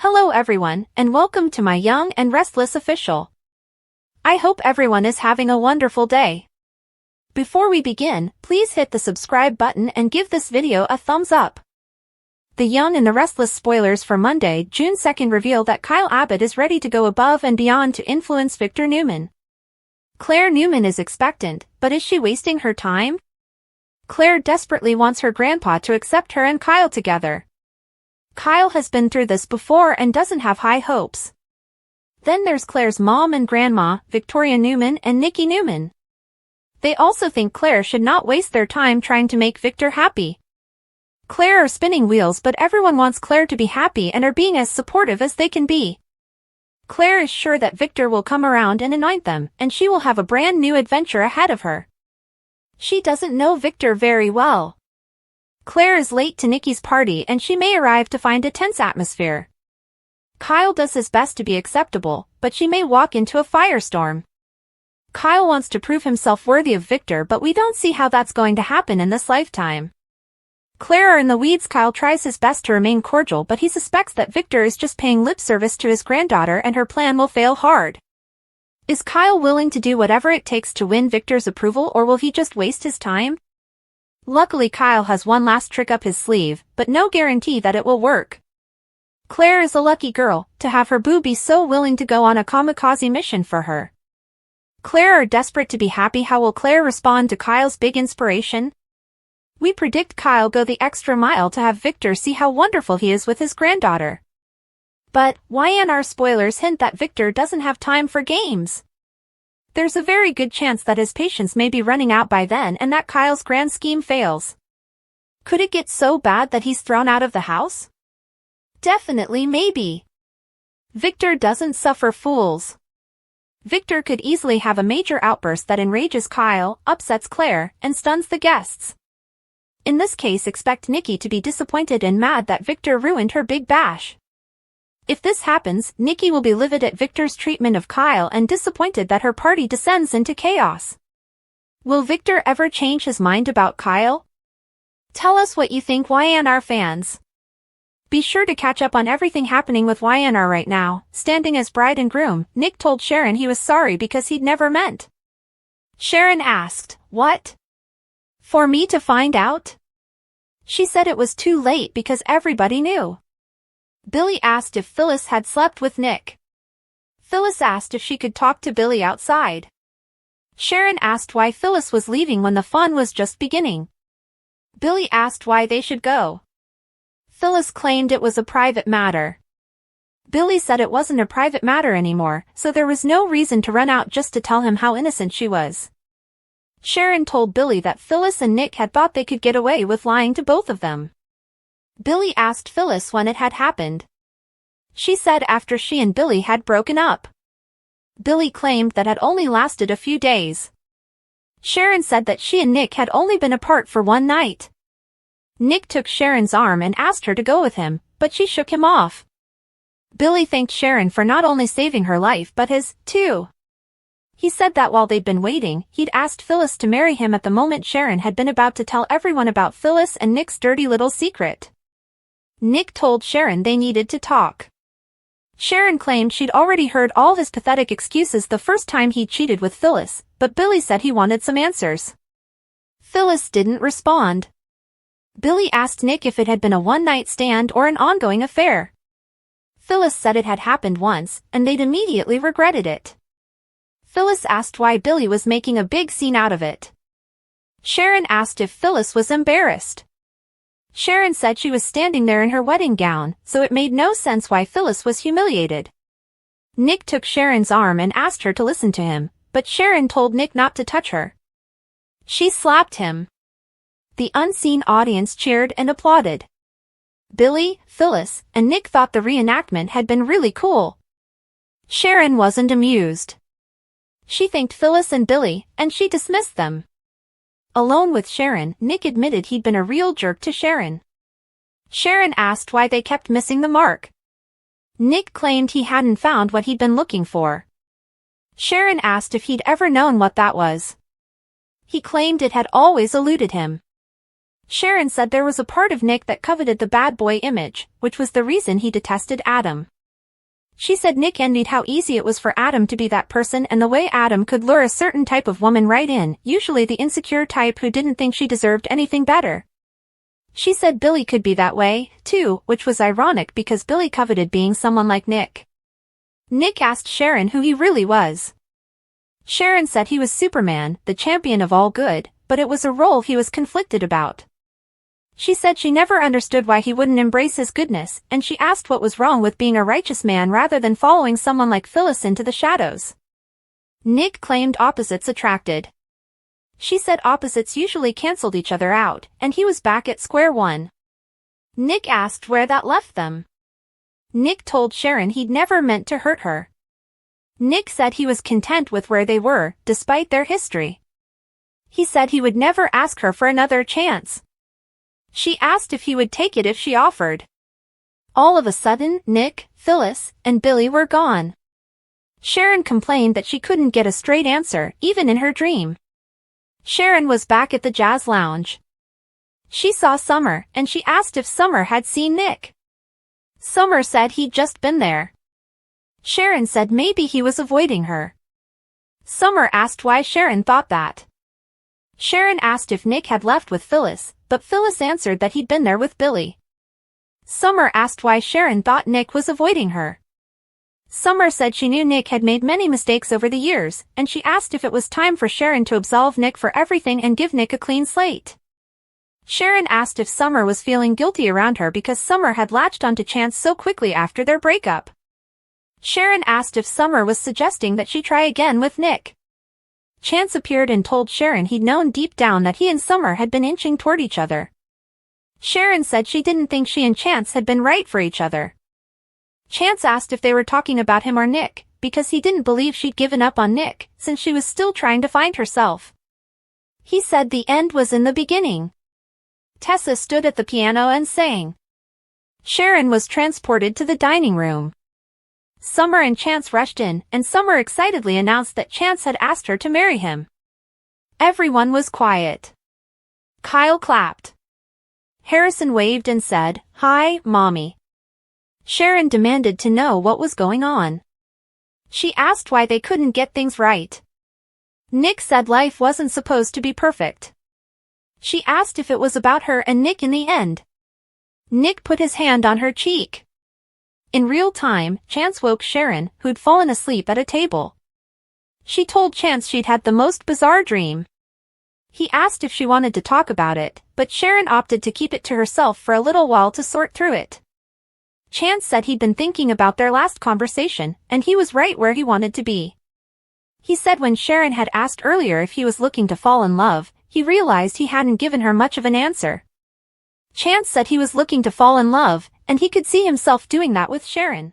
Hello everyone, and welcome to my Young and Restless official. I hope everyone is having a wonderful day. Before we begin, please hit the subscribe button and give this video a thumbs up. The Young and the Restless spoilers for Monday, June 2nd reveal that Kyle Abbott is ready to go above and beyond to influence Victor Newman. Claire Newman is expectant, but is she wasting her time? Claire desperately wants her grandpa to accept her and Kyle together. Kyle has been through this before and doesn't have high hopes. Then there's Claire's mom and grandma, Victoria Newman and Nikki Newman. They also think Claire should not waste their time trying to make Victor happy. Claire are spinning wheels, but everyone wants Claire to be happy and are being as supportive as they can be. Claire is sure that Victor will come around and anoint them, and she will have a brand new adventure ahead of her. She doesn't know Victor very well. Claire is late to Nikki's party and she may arrive to find a tense atmosphere. Kyle does his best to be acceptable, but she may walk into a firestorm. Kyle wants to prove himself worthy of Victor, but we don't see how that's going to happen in this lifetime. Claire are in the weeds. Kyle tries his best to remain cordial, but he suspects that Victor is just paying lip service to his granddaughter and her plan will fail hard. Is Kyle willing to do whatever it takes to win Victor's approval, or will he just waste his time? Luckily Kyle has one last trick up his sleeve, but no guarantee that it will work. Claire is a lucky girl, to have her boo be so willing to go on a kamikaze mission for her. Claire are desperate to be happy. How will Claire respond to Kyle's big inspiration? We predict Kyle go the extra mile to have Victor see how wonderful he is with his granddaughter. But YNR spoilers hint that Victor doesn't have time for games. There's a very good chance that his patience may be running out by then and that Kyle's grand scheme fails. Could it get so bad that he's thrown out of the house? Definitely maybe. Victor doesn't suffer fools. Victor could easily have a major outburst that enrages Kyle, upsets Claire, and stuns the guests. In this case, expect Nikki to be disappointed and mad that Victor ruined her big bash. If this happens, Nikki will be livid at Victor's treatment of Kyle and disappointed that her party descends into chaos. Will Victor ever change his mind about Kyle? Tell us what you think, YNR fans. Be sure to catch up on everything happening with YNR right now. Standing as bride and groom, Nick told Sharon he was sorry because he'd never meant. Sharon asked, "What? For me to find out?" She said it was too late because everybody knew. Billy asked if Phyllis had slept with Nick. Phyllis asked if she could talk to Billy outside. Sharon asked why Phyllis was leaving when the fun was just beginning. Billy asked why they should go. Phyllis claimed it was a private matter. Billy said it wasn't a private matter anymore, so there was no reason to run out just to tell him how innocent she was. Sharon told Billy that Phyllis and Nick had thought they could get away with lying to both of them. Billy asked Phyllis when it had happened. She said after she and Billy had broken up. Billy claimed that had only lasted a few days. Sharon said that she and Nick had only been apart for one night. Nick took Sharon's arm and asked her to go with him, but she shook him off. Billy thanked Sharon for not only saving her life but his, too. He said that while they'd been waiting, he'd asked Phyllis to marry him at the moment Sharon had been about to tell everyone about Phyllis and Nick's dirty little secret. Nick told Sharon they needed to talk. Sharon claimed she'd already heard all his pathetic excuses the first time he cheated with Phyllis, but Billy said he wanted some answers. Phyllis didn't respond. Billy asked Nick if it had been a one-night stand or an ongoing affair. Phyllis said it had happened once, and they'd immediately regretted it. Phyllis asked why Billy was making a big scene out of it. Sharon asked if Phyllis was embarrassed. Sharon said she was standing there in her wedding gown, so it made no sense why Phyllis was humiliated. Nick took Sharon's arm and asked her to listen to him, but Sharon told Nick not to touch her. She slapped him. The unseen audience cheered and applauded. Billy, Phyllis, and Nick thought the reenactment had been really cool. Sharon wasn't amused. She thanked Phyllis and Billy, and she dismissed them. Alone with Sharon, Nick admitted he'd been a real jerk to Sharon. Sharon asked why they kept missing the mark. Nick claimed he hadn't found what he'd been looking for. Sharon asked if he'd ever known what that was. He claimed it had always eluded him. Sharon said there was a part of Nick that coveted the bad boy image, which was the reason he detested Adam. She said Nick envied how easy it was for Adam to be that person and the way Adam could lure a certain type of woman right in, usually the insecure type who didn't think she deserved anything better. She said Billy could be that way, too, which was ironic because Billy coveted being someone like Nick. Nick asked Sharon who he really was. Sharon said he was Superman, the champion of all good, but it was a role he was conflicted about. She said she never understood why he wouldn't embrace his goodness, and she asked what was wrong with being a righteous man rather than following someone like Phyllis into the shadows. Nick claimed opposites attracted. She said opposites usually canceled each other out, and he was back at square one. Nick asked where that left them. Nick told Sharon he'd never meant to hurt her. Nick said he was content with where they were, despite their history. He said he would never ask her for another chance. She asked if he would take it if she offered. All of a sudden, Nick, Phyllis, and Billy were gone. Sharon complained that she couldn't get a straight answer, even in her dream. Sharon was back at the jazz lounge. She saw Summer, and she asked if Summer had seen Nick. Summer said he'd just been there. Sharon said maybe he was avoiding her. Summer asked why Sharon thought that. Sharon asked if Nick had left with Phyllis, but Phyllis answered that he'd been there with Billy. Summer asked why Sharon thought Nick was avoiding her. Summer said she knew Nick had made many mistakes over the years, and she asked if it was time for Sharon to absolve Nick for everything and give Nick a clean slate. Sharon asked if Summer was feeling guilty around her because Summer had latched onto Chance so quickly after their breakup. Sharon asked if Summer was suggesting that she try again with Nick. Chance appeared and told Sharon he'd known deep down that he and Summer had been inching toward each other. Sharon said she didn't think she and Chance had been right for each other. Chance asked if they were talking about him or Nick, because he didn't believe she'd given up on Nick, since she was still trying to find herself. He said the end was in the beginning. Tessa stood at the piano and sang. Sharon was transported to the dining room. Summer and Chance rushed in, and Summer excitedly announced that Chance had asked her to marry him. Everyone was quiet. Kyle clapped. Harrison waved and said, "Hi, Mommy." Sharon demanded to know what was going on. She asked why they couldn't get things right. Nick said life wasn't supposed to be perfect. She asked if it was about her and Nick in the end. Nick put his hand on her cheek. In real time, Chance woke Sharon, who'd fallen asleep at a table. She told Chance she'd had the most bizarre dream. He asked if she wanted to talk about it, but Sharon opted to keep it to herself for a little while to sort through it. Chance said he'd been thinking about their last conversation, and he was right where he wanted to be. He said when Sharon had asked earlier if he was looking to fall in love, he realized he hadn't given her much of an answer. Chance said he was looking to fall in love, and he could see himself doing that with Sharon.